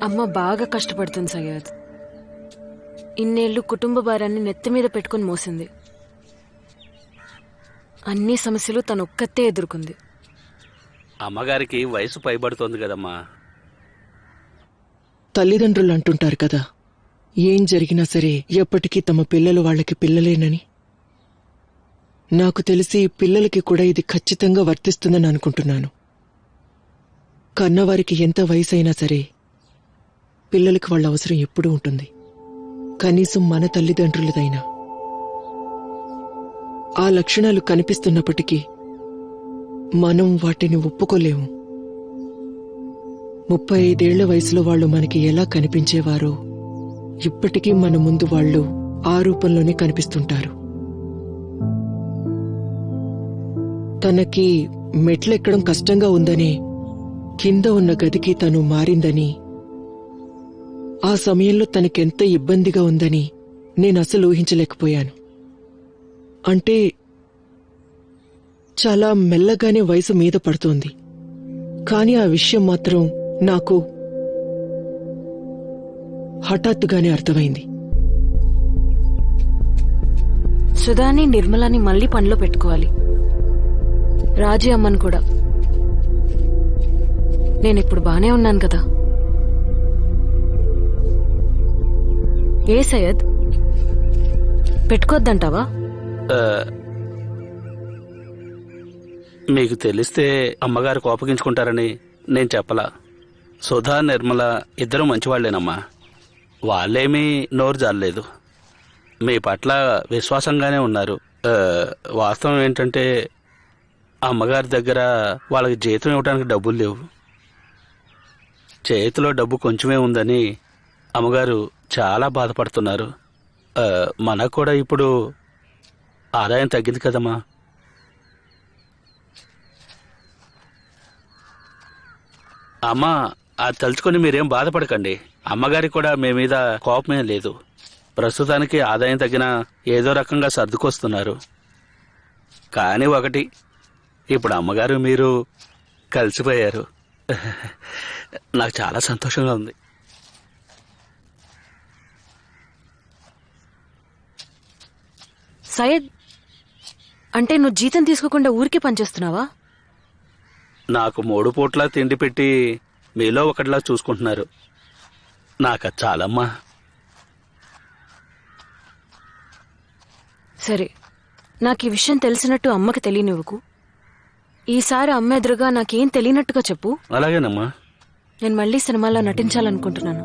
అమ్మ బాగా కష్టపడుతుంది సయ్యద్. ఇన్నేళ్లు కుటుంబ భారాన్ని నెత్తిమీద పెట్టుకుని మోసింది. అన్ని సమస్యలు తనొక్కతే ఎదుర్కొంది. అమ్మగారికి వయసు పైబడుతోంది కదమ్మా. తల్లిదండ్రులు అంటుంటారు కదా, ఏం జరిగినా సరే ఎప్పటికీ తమ పిల్లలు వాళ్ళకి పిల్లలేనని. నాకు తెలిసి పిల్లలకి కూడా ఇది ఖచ్చితంగా వర్తిస్తుందని అనుకుంటున్నాను. కన్నవారికి ఎంత వయసైనా సరే పిల్లలకి వాళ్ళ అవసరం ఎప్పుడూ ఉంటుంది. కనీసం మన తల్లిదండ్రులదైనా. ఆ లక్షణాలు కనిపిస్తున్నప్పటికీ మనం వాటిని ఒప్పుకోలేము. 35 వయసులో వాళ్ళు మనకి ఎలా కనిపించేవారో ఇప్పటికీ మన ముందు వాళ్ళు ఆ రూపంలోనే కనిపిస్తుంటారు. తనకి మెట్లెక్కడం కష్టంగా ఉందని, కింద ఉన్న గదికి తను మారిందని, ఆ సమయంలో తనకెంత ఇబ్బందిగా ఉందని నేనసలు ఊహించలేకపోయాను. అంటే చాలా మెల్లగానే వయసు మీద పడుతోంది. కాని ఆ విషయం మాత్రం నాకు హఠాత్తుగానే అర్థమైంది. సుధాని, నిర్మలాని మళ్లీ పనిలో పెట్టుకోవాలి. రాజీ అమ్మను కూడా. నేనిప్పుడు బానే ఉన్నాను కదా. ఏ సయ్యద్, పెట్టుకోద్దంటావా? మీకు తెలిస్తే అమ్మగారు కోపగించుకుంటారని నేను చెప్పలా. సుధా, నిర్మల ఇద్దరు మంచివాళ్లేనమ్మా. వాళ్ళేమీ నోరు జారలేదు. మీ పట్ల విశ్వాసంగానే ఉన్నారు. వాస్తవం ఏంటంటే అమ్మగారి దగ్గర వాళ్ళకి జీతం ఇవ్వడానికి డబ్బులు లేవు. చేతిలో డబ్బు కొంచెమే ఉందని అమ్మగారు చాలా బాధపడుతున్నారు. మనకు కూడా ఇప్పుడు ఆదాయం తగ్గింది కదమ్మా. అమ్మా, అది తలుచుకొని మీరేం బాధపడకండి. అమ్మగారికి కూడా మీ మీద కోపమేం లేదు. ప్రస్తుతానికి ఆదాయం తగ్గినా ఏదో రకంగా సర్దుకొస్తున్నారు. కానీ ఒకటి, ఇప్పుడు అమ్మగారు మీరు కలిసిపోయారు. నాకు చాలా సంతోషంగా ఉంది. సయ్యద్, అంటే నువ్వు జీతం తీసుకోకుండా ఊరికే పనిచేస్తున్నావా? నాకు 3 పూట్లా తిండి పెట్టి మీలో ఒకటిలా చూసుకుంటున్నారు. నాకు చాలమ్మా. సరే, నాకు ఈ విషయం తెలిసినట్టు అమ్మకి తెలియనివ్వకు. ఈసారి అమ్మ ఎదురుగా నాకేం తెలియనట్టుగా చెప్పు. అలాగేనమ్మా. నేను మళ్ళీ సినిమాలో నటించాలనుకుంటున్నాను.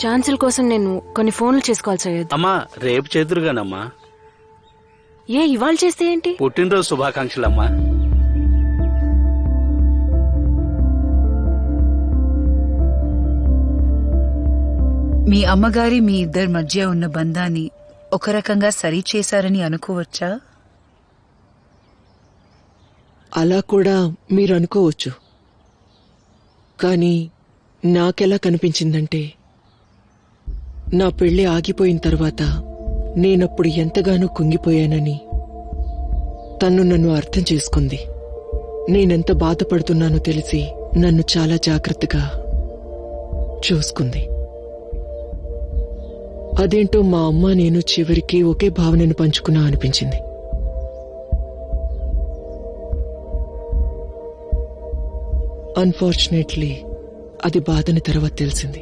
ఛాన్సుల కోసం నేను కొన్ని ఫోన్లు చేసుకోవాలి సయ్యద్. అమ్మా, రేపు చేదురుగానమ్మా. ఏ ఇవాళ చేస్తే ఏంటి? పుట్టినరోజు శుభాకాంక్షలమ్మా. మీ అమ్మగారి మీ ఇద్దరి మధ్య ఉన్న బంధాన్ని ఒక రకంగా సరిచేశారని అనుకోవచ్చా? అలా కూడా మీరు అనుకోవచ్చు. కానీ నాకెలా కనిపించిందంటే, నా పెళ్లి ఆగిపోయిన తర్వాత నేనప్పుడు ఎంతగానో కుంగిపోయానని తను నన్ను అర్థం చేసుకుంది. నేనెంత బాధపడుతున్నానో తెలిసి నన్ను చాలా జాగ్రత్తగా చూసుకుంది. అదేంటో మా అమ్మ నేను చివరికి ఒకే భావనను పంచుకున్నా అనిపించింది. అన్ఫార్చునేట్లీ అది బాధని తర్వాత తెలిసింది.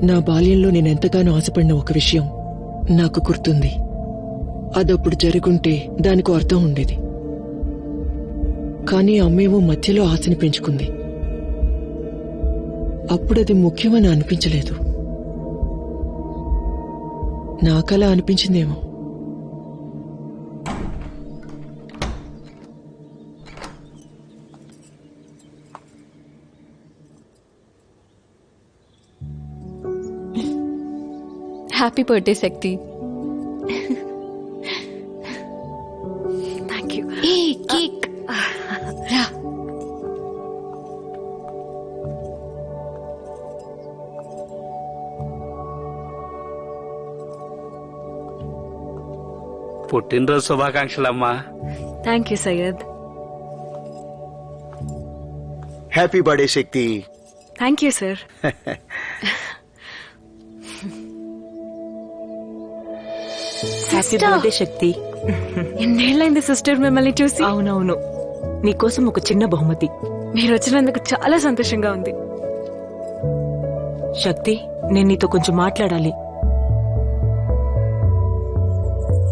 నా బాల్యంలో నేనెంతగానో ఆశపడిన ఒక విషయం నాకు గుర్తుంది. అదప్పుడు జరుగుంటే దానికో అర్థం ఉండేది. కానీ అమ్మేమో మధ్యలో ఆశని పెంచుకుంది. అప్పుడది ముఖ్యమని అనిపించలేదు. నాకలా అనిపించిందేమో. Happy birthday Shakti. Thank you. ఏ కేక్ రా. పుట్టినరోజు శుభాకాంక్షలమ్మా. Thank you Syed. Happy birthday Shakti. Thank you sir. Happy birthday Shakti. ఎన్నేళ్ళైంది సిస్టర్ మిమ్మల్ని చూసి. అవునవును, నీకోసం ఒక చిన్న బహుమతి. మీరు వచ్చినందుకు చాలా సంతోషంగా ఉంది. శక్తి, నేను నీతో కొంచెం మాట్లాడాలి.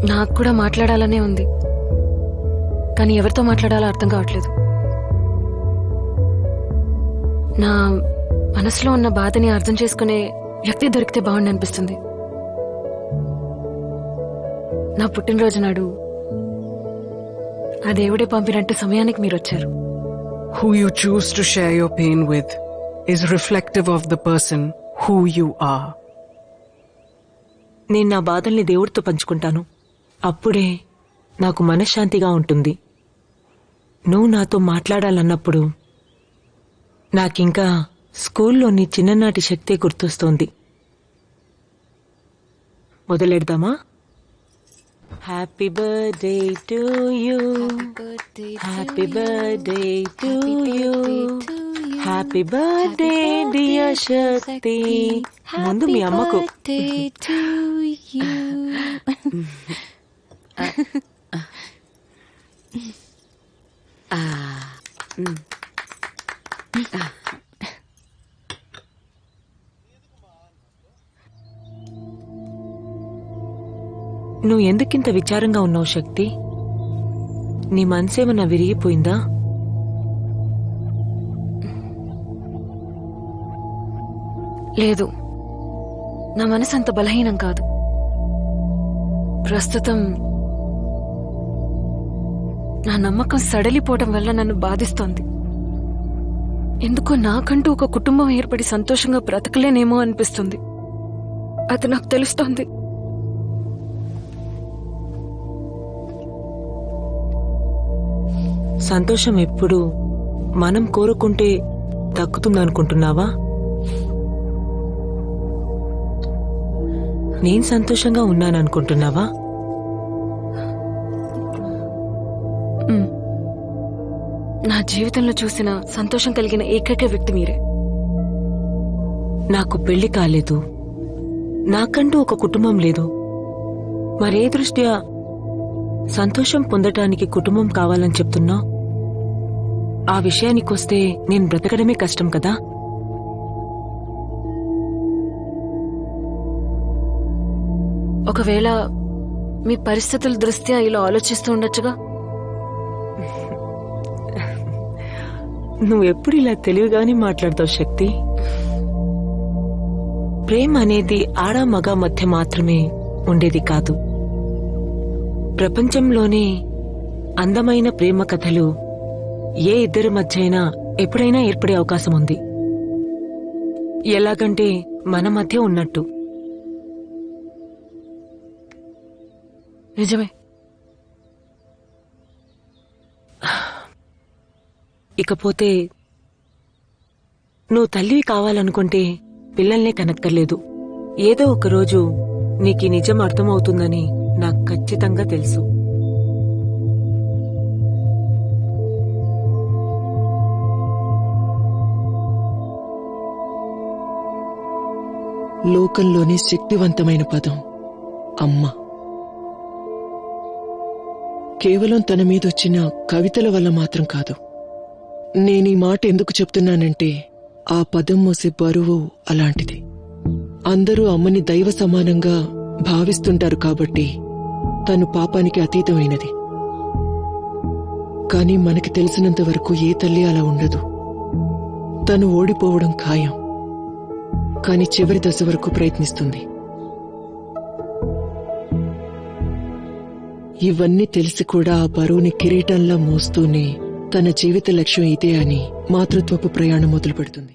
నాకు కూడా మాట్లాడాలనే ఉంది, కానీ ఎవరితో మాట్లాడాలో అర్థం కావట్లేదు. నా మనసులో ఉన్న బాధని అర్థం చేసుకునే వ్యక్తి దొరికితే బాగుండి అనిపిస్తుంది. నా పుట్టినరోజు నాడు ఆ దేవుడే పంపినట్టు సమయానికి మీరు వచ్చారు. Who you choose to share your pain with is reflective of the person who you are. నేను నా బాధల్ని దేవుడితో పంచుకుంటాను, అప్పుడే నాకు మనశ్శాంతిగా ఉంటుంది. నువ్వు నాతో మాట్లాడాలన్నప్పుడు నాకింకా స్కూల్లోని చిన్ననాటి శక్తే గుర్తొస్తోంది. మొదలెడదామా? Happy birthday to you, happy birthday to you, happy birthday dear Shakti. ముందు మీ అమ్మకు. నువ్వు ఎందుకింత విచారంగా ఉన్నావు శక్తి? నీ మనసేమన్నా విరిగిపోయిందా? లేదు, నా మనసు అంత బలహీనం కాదు. ప్రస్తుతం నా నమ్మకం సడలిపోవటం వల్ల నన్ను బాధిస్తోంది. ఎందుకో నాకంటూ ఒక కుటుంబం ఏర్పడి సంతోషంగా బ్రతకలేనేమో అనిపిస్తుంది. అది నాకు తెలుస్తోంది. సంతోషం ఎప్పుడు మనం కోరుకుంటే దక్కుతుందనుకుంటున్నావా? నేను సంతోషంగా ఉన్నాననుకుంటున్నావా? నా జీవితంలో చూసిన సంతోషం కలిగిన ఏకైక వ్యక్తి మీరే. నాకు పెళ్లి కాలేదు, నాకంటూ ఒక కుటుంబం లేదు. మరే దృష్ట్యా సంతోషం పొందటానికి కుటుంబం కావాలని చెప్తున్నా? ఆ విషయానికొస్తే నేను బ్రతకడమే కష్టం కదా. ఒకవేళ మీ పరిస్థితుల దృష్ట్యా ఇలా ఆలోచిస్తూ ఉండొచ్చుగా. నువ్వెప్పుడు ఇలా తెలివిగానే మాట్లాడతావు శక్తి. ప్రేమ అనేది ఆడ మగ మధ్య మాత్రమే ఉండేది కాదు. ప్రపంచంలోనే అందమైన ప్రేమ కథలు ఏ ఇద్దరి మధ్య అయినా ఎప్పుడైనా ఏర్పడే అవకాశం ఉంది. ఎలాగంటే మన మధ్య ఉన్నట్టు. నిజమే. ఇకపోతే నువ్వు తల్లివి కావాలనుకుంటే పిల్లల్నే కనక్కర్లేదు. ఏదో ఒకరోజు నీకీ నిజం అర్థమవుతుందని నాకు ఖచ్చితంగా తెలుసు. లోకంలోని శక్తివంతమైన పదం అమ్మ. కేవలం తన మీదొచ్చిన కవితల వల్ల మాత్రం కాదు. నేనీ మాట ఎందుకు చెప్తున్నానంటే ఆ పదం మోసే బరువు అలాంటిది. అందరూ అమ్మని దైవ సమానంగా భావిస్తుంటారు కాబట్టి తను పాపానికి అతీతమైనది. కాని మనకి తెలిసినంత వరకు ఏ తల్లి అలా ఉండదు. తను ఓడిపోవడం ఖాయం, కాని చివరి దశ వరకు ప్రయత్నిస్తుంది. ఇవన్నీ తెలిసి కూడా ఆ బరువుని కిరీటంలా మోస్తూనే తన జీవిత లక్ష్యం ఇదే అని మాతృత్వపు ప్రయాణం మొదలు పెడుతుంది.